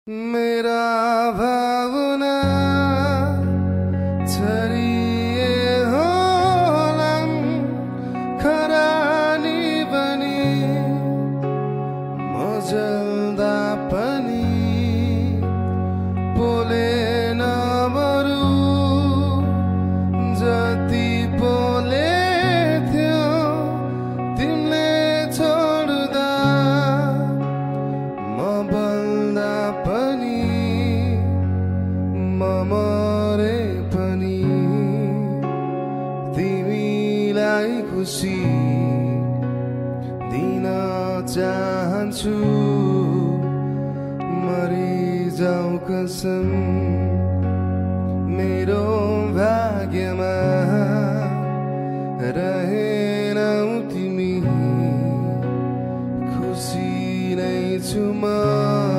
मेरा भावना छरिए होलान् खरानी बनी म जल्दा पनि पोले नमरु जति पोले थियो तिमीले छोड्दा म बल्दा पनि म मरे पनि तिमीलाई खुसी दिन चाहन्छु मरिजाऊ कसम मेरो भाग्यमा रहेनौ तिमी खुसी नै छु म